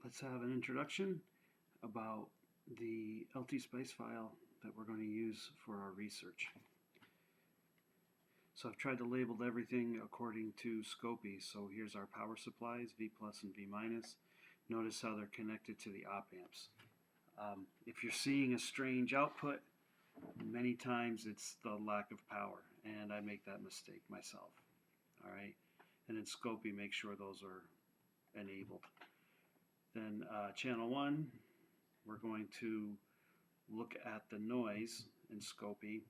let's have an introduction about the LTspice file that we're going to use for our research. So I've tried to label everything according to Scopy. So here's our power supplies, V plus and V minus. Notice how they're connected to the op amps. If you're seeing a strange output, many times it's the lack of power, and I make that mistake myself. All right, and in Scopy, make sure those are enabled. Then channel 1, we're going to look at the noise in Scopy.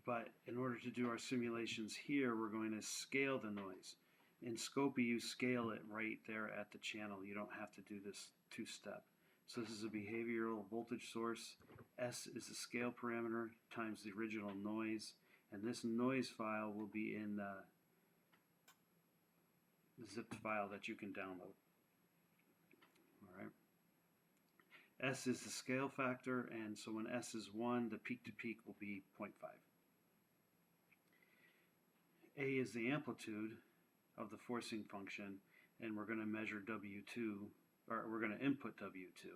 But in order to do our simulations here, we're going to scale the noise. In Scopy, you scale it right there at the channel. You don't have to do this two-step. So this is a behavioral voltage source. S is the scale parameter times the original noise. And this noise file will be in the zipped file that you can download. All right. S is the scale factor, and so when S is 1, the peak to peak will be 0.5. A is the amplitude of the forcing function, and we're going to measure W2, or we're going to input W2.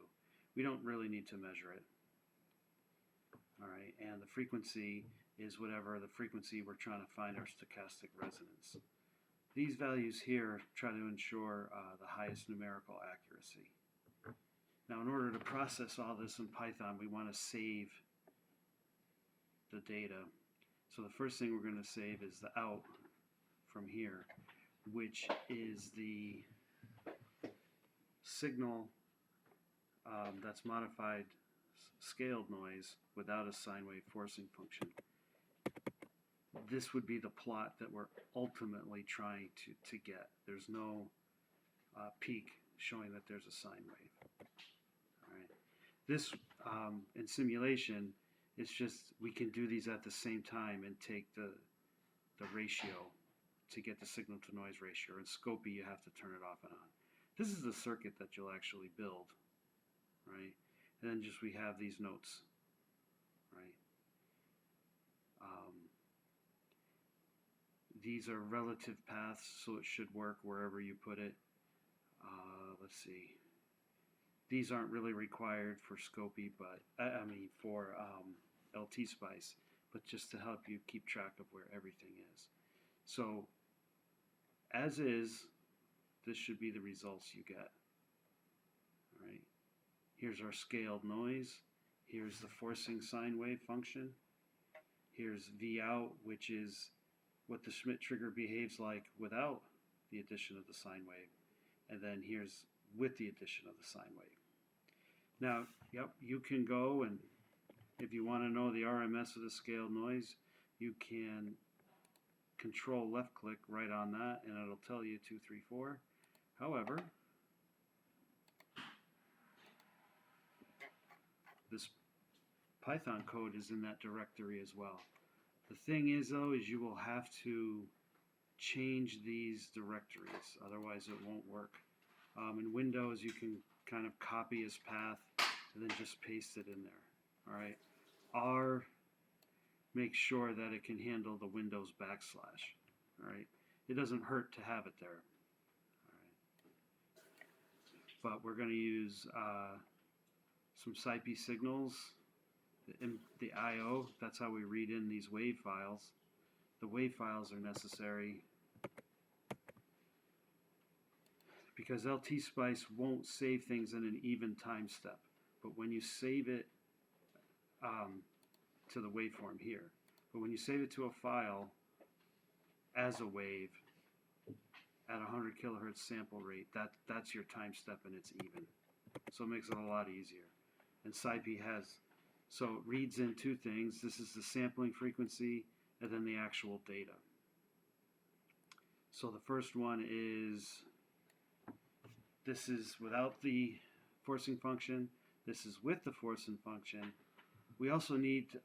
We don't really need to measure it. All right, and the frequency is whatever the frequency we're trying to find our stochastic resonance. These values here try to ensure the highest numerical accuracy. Now, in order to process all this in Python, we want to save the data. So the first thing we're going to save is the out from here, which is the signal that's modified scaled noise without a sine wave forcing function. This would be the plot that we're ultimately trying to get. There's no peak showing that there's a sine wave. All right. This in simulation, it's just we can do these at the same time and take the ratio to get the signal to noise ratio. In Scopy, you have to turn it off and on. This is the circuit that you'll actually build, right? And then just we have these notes, right? These are relative paths, so it should work wherever you put it. Let's see. These aren't really required for Scopy, but I mean for LTspice, but just to help you keep track of where everything is. So, as is, this should be the results you get. All right. Here's our scaled noise. Here's the forcing sine wave function. Here's V out, which is what the Schmidt trigger behaves like without the addition of the sine wave. And then here's with the addition of the sine wave. Now, yep, you can go and if you want to know the RMS of the scaled noise, you can control left click right on that and it'll tell you 2, 3, 4. However, this Python code is in that directory as well. The thing is though, is you will have to change these directories, otherwise it won't work. In Windows you can kind of copy his path and then just paste it in there. Alright. R makes sure that it can handle the Windows backslash. Alright. It doesn't hurt to have it there. Alright. But we're going to use some SciPy signals, the I/O, that's how we read in these wave files. The wave files are necessary because LTspice won't save things in an even time step. But when you save it to the waveform here, but when you save it to a file as a wave at 100 kilohertz sample rate, that's your time step and it's even. So it makes it a lot easier. And SciPy has, so it reads in two things. This is the sampling frequency and then the actual data. So the first one is, this is without the forcing function. This is with the forcing function. We also need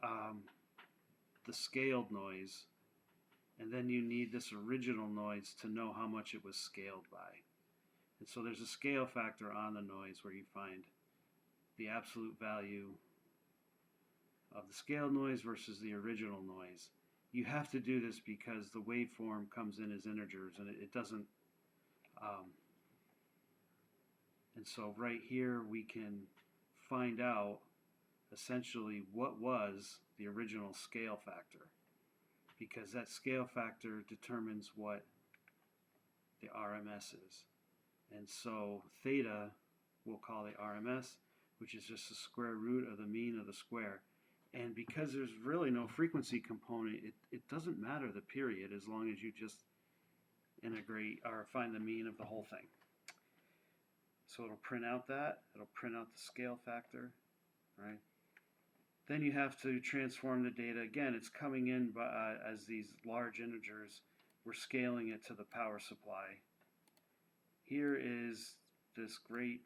the scaled noise, and then you need this original noise to know how much it was scaled by. And so there's a scale factor on the noise where you find the absolute value of the scaled noise versus the original noise. You have to do this because the waveform comes in as integers and it doesn't And so right here we can find out essentially what was the original scale factor, because that scale factor determines what the RMS is. And so theta we'll call the RMS, which is just the square root of the mean of the square. And because there's really no frequency component, it doesn't matter the period as long as you just integrate or find the mean of the whole thing. So it'll print out that, it'll print out the scale factor, right? Then you have to transform the data. Again, it's coming in by, as these large integers. We're scaling it to the power supply. Here is this great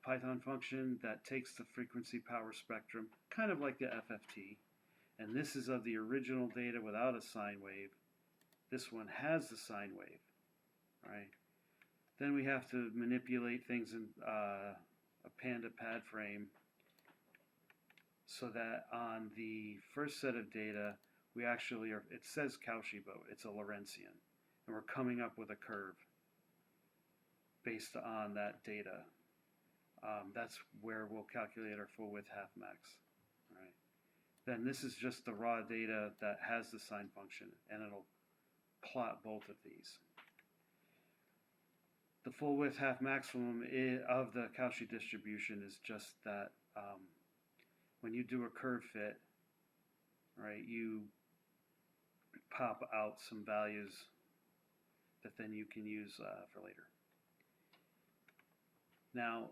Python function that takes the frequency power spectrum, kind of like the FFT. And this is of the original data without a sine wave. This one has the sine wave, right? Then we have to manipulate things in a Panda pad frame so that on the first set of data, we actually are, it says Cauchy, but it's a Lorentzian. And we're coming up with a curve based on that data. That's where we'll calculate our full width half max, right? Then this is just the raw data that has the sine function, and it'll plot both of these. The full width half maximum of the Cauchy distribution is just that when you do a curve fit, right, you pop out some values that then you can use for later. Now,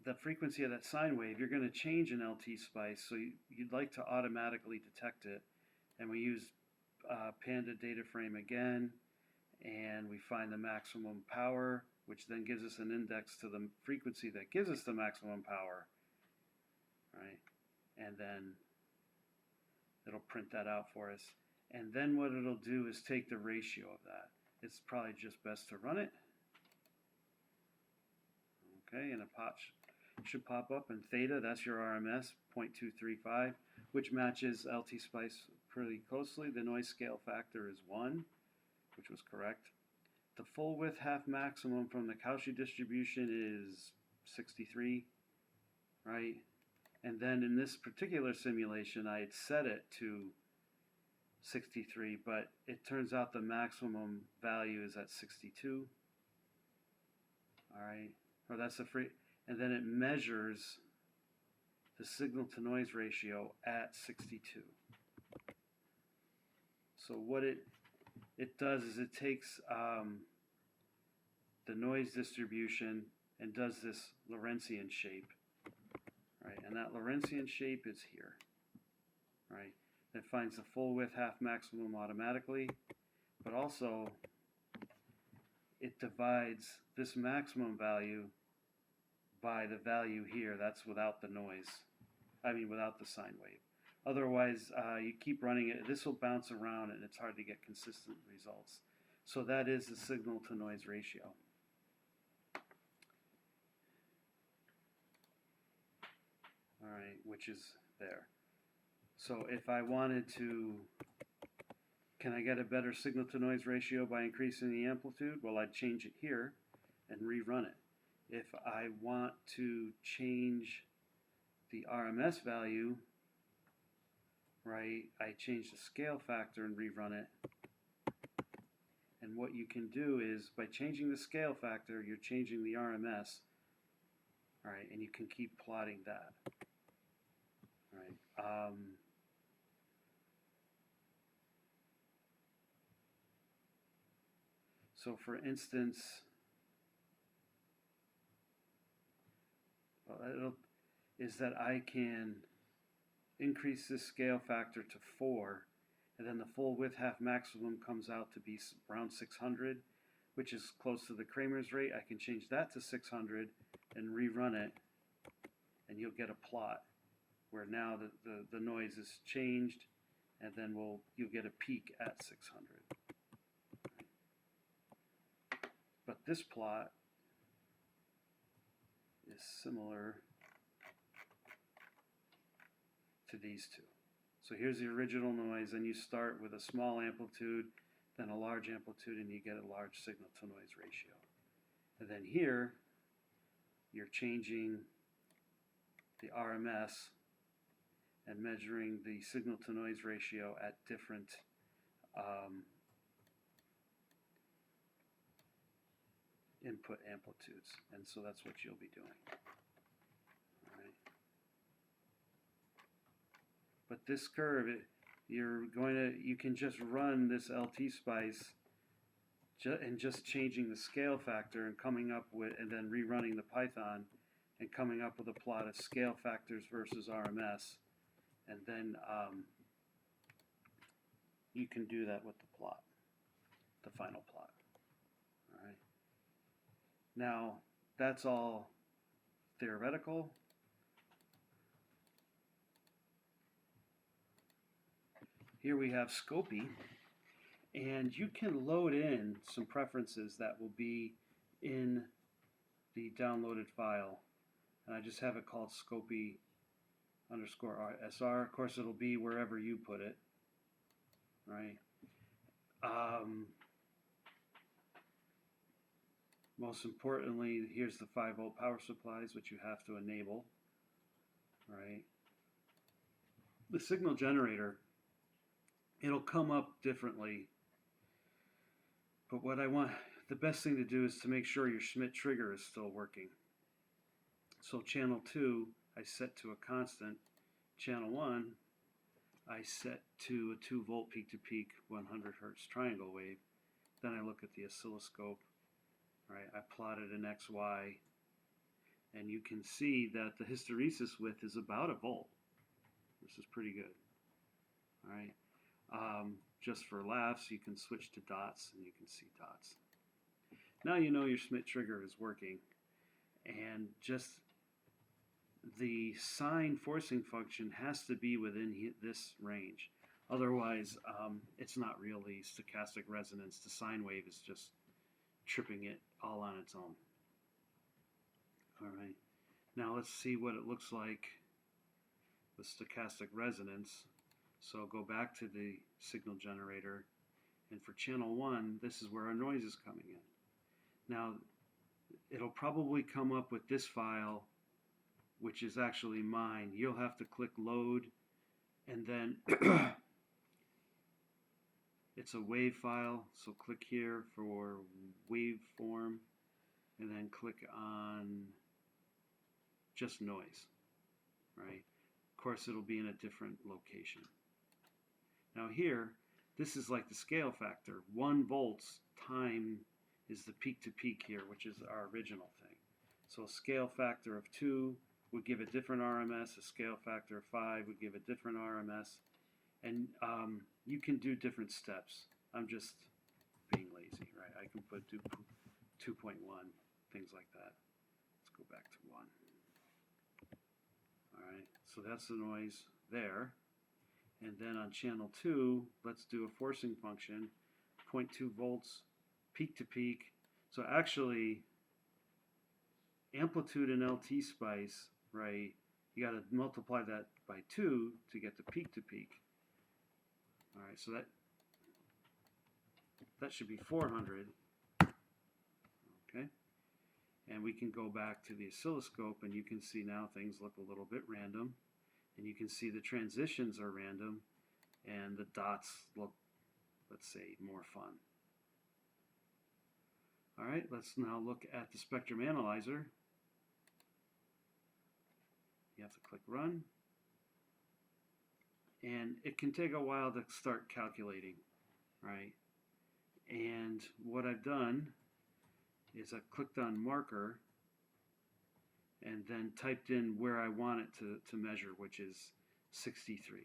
the frequency of that sine wave, you're going to change in LTspice, so you'd like to automatically detect it. And we use Panda data frame again, and we find the maximum power, which then gives us an index to the frequency that gives us the maximum power, right? And then it'll print that out for us. And then what it'll do is take the ratio of that. It's probably just best to run it. Okay, and a should pop up, and theta, that's your RMS, 0.235, which matches LTspice pretty closely. The noise scale factor is 1, which was correct. The full width half maximum from the Cauchy distribution is 63, right? And then in this particular simulation, I had set it to 63, but it turns out the maximum value is at 62. All right, or that's the free. And then it measures the signal to noise ratio at 62. So what it does is it takes the noise distribution and does this Lorentzian shape, right? And that Lorentzian shape is here, right? It finds the full width half maximum automatically, but also it divides this maximum value by the value here. That's without the noise. I mean, without the sine wave. Otherwise, you keep running it. This will bounce around, and it's hard to get consistent results. So that is the signal to noise ratio. All right, which is there. So if I wanted to, can I get a better signal to noise ratio by increasing the amplitude? Well, I'd change it here and rerun it. If I want to change the RMS value, right, I change the scale factor and rerun it. And what you can do is, by changing the scale factor, you're changing the RMS, right, and you can keep plotting that, right. So for instance, is that I can increase this scale factor to 4, and then the full width half maximum comes out to be around 600, which is close to the Kramer's rate. I can change that to 600 and rerun it, and you'll get a plot where now the noise is changed, and then you'll get a peak at 600. But this plot is similar to these two. So here's the original noise, and you start with a small amplitude, then a large amplitude, and you get a large signal to noise ratio. And then here, you're changing the RMS and measuring the signal to noise ratio at different input amplitudes, and so that's what you'll be doing. All right. But this curve, you can just run this LTspice and just changing the scale factor and coming up with, and then rerunning the Python and coming up with a plot of scale factors versus RMS, and then you can do that with the plot, the final plot. All right. Now that's all theoretical. Here we have Scopy, and you can load in some preferences that will be in the downloaded file. And I just have it called Scopy_SR. Of course, it'll be wherever you put it, right? Most importantly, here's the 5-volt power supplies, which you have to enable, right? The signal generator, it'll come up differently, but the best thing to do is to make sure your Schmidt trigger is still working. So channel 2, I set to a constant. Channel 1, I set to a 2-volt peak-to-peak 100 hertz triangle wave. Then I look at the oscilloscope. Right, I plotted an XY, and you can see that the hysteresis width is about 1 volt. This is pretty good. All right. Just for laughs, you can switch to dots, and you can see dots. Now you know your Schmidt trigger is working, and just the sine forcing function has to be within this range. Otherwise, it's not really stochastic resonance. The sine wave is just tripping it all on its own. All right. Now let's see what it looks like with stochastic resonance. So go back to the signal generator, and for channel 1, this is where our noise is coming in. Now it'll probably come up with this file, which is actually mine. You'll have to click load, and then it's a wave file, so click here for waveform, and then click on just noise, right? Of course, it'll be in a different location. Now here, this is like the scale factor. 1 volts time is the peak-to-peak here, which is our original thing. So a scale factor of 2 would give a different RMS. A scale factor of 5 would give a different RMS. And you can do different steps. I'm just being lazy, right? I can put 2.1, things like that. Let's go back to 1. All right, so that's the noise there. And then on channel 2, let's do a forcing function, 0.2 volts, peak to peak. So actually, amplitude in LTspice, right, you got to multiply that by 2 to get the peak to peak. All right, so that should be 400. Okay, and we can go back to the oscilloscope, and you can see now things look a little bit random, and you can see the transitions are random, and the dots look, let's say, more fun. All right, let's now look at the spectrum analyzer. You have to click run, and it can take a while to start calculating, right? And what I've done is I've clicked on marker and then typed in where I want it to measure, which is 63.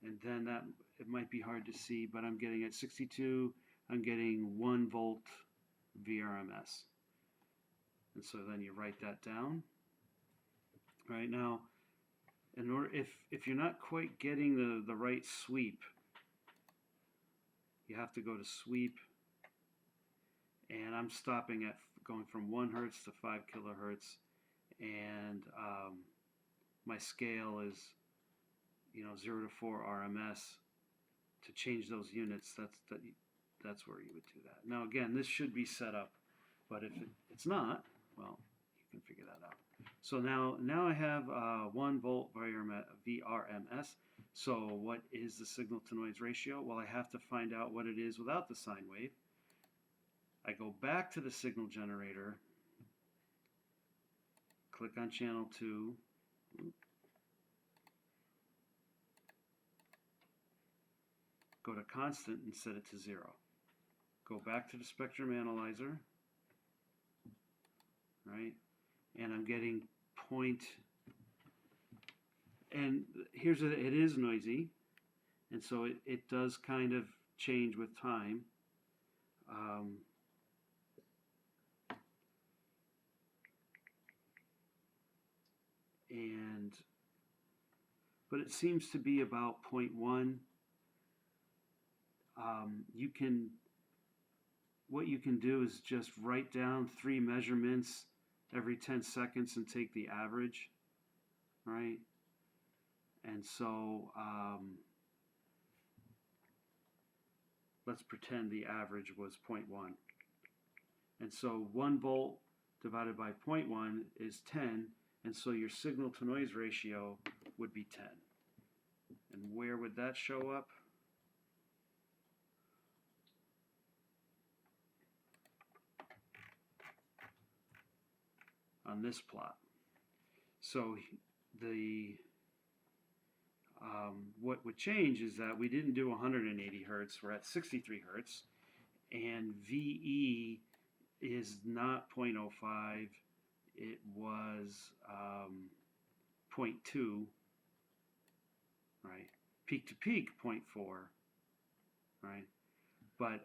And then that, it might be hard to see, but I'm getting at 62, I'm getting 1 volt VRMS. And so then you write that down. Right now, in order, if you're not quite getting the right sweep, you have to go to sweep, and I'm stopping at going from 1 hertz to 5 kilohertz, and my scale is 0 to 4 RMS. To change those units, that's where you would do that. Now again, this should be set up, but if it's not, well, you can figure that out. So now I have 1 volt VRMS. So what is the signal to noise ratio? Well, I have to find out what it is without the sine wave. I go back to the signal generator, click on channel 2, go to constant and set it to 0. Go back to the spectrum analyzer, right? And I'm getting point, and here's it is noisy, and so it does kind of change with time. But it seems to be about 0.1. What you can do is just write down 3 measurements every 10 seconds and take the average, right? And so let's pretend the average was 0.1. And so 1 volt divided by 0.1 is 10, and so your signal to noise ratio would be 10. And where would that show up? On this plot. So what would change is that we didn't do 180 hertz, we're at 63 hertz, and VE is not 0.05, it was 0.2, right? Peak to peak 0.4, right? But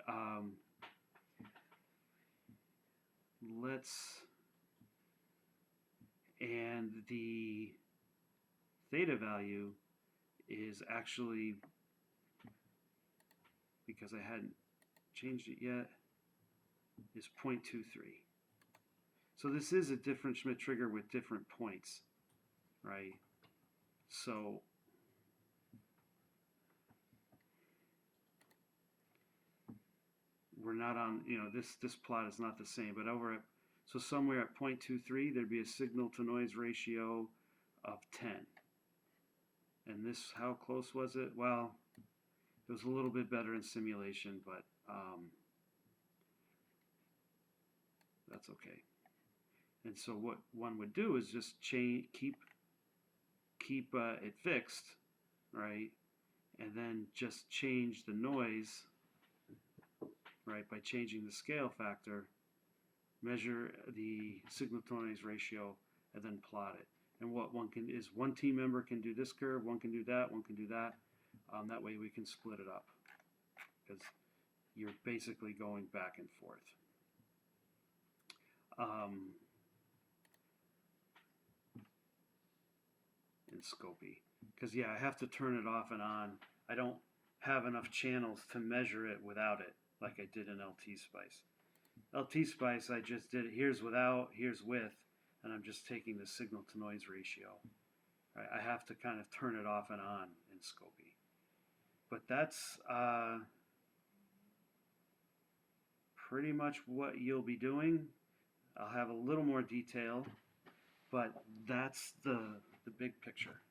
and the theta value is actually, because I hadn't changed it yet, is 0.23. So this is a different Schmidt trigger with different points, right? So we're not on, this plot is not the same, but over at, so somewhere at 0.23, there'd be a signal to noise ratio of 10. And this, how close was it? Well, it was a little bit better in simulation, but that's okay. And so what one would do is just keep it fixed, right? And then just change the noise, right, by changing the scale factor, measure the signal to noise ratio, and then plot it. And what one can is one team member can do this curve, one can do that, one can do that. That way we can split it up, because you're basically going back and forth. In Scopy, because yeah, I have to turn it off and on. I don't have enough channels to measure it without it, like I did in LTspice. LTspice, I just did it. Here's without, here's with, and I'm just taking the signal to noise ratio. I have to kind of turn it off and on in Scopy. But that's pretty much what you'll be doing. I'll have a little more detail, but that's the big picture.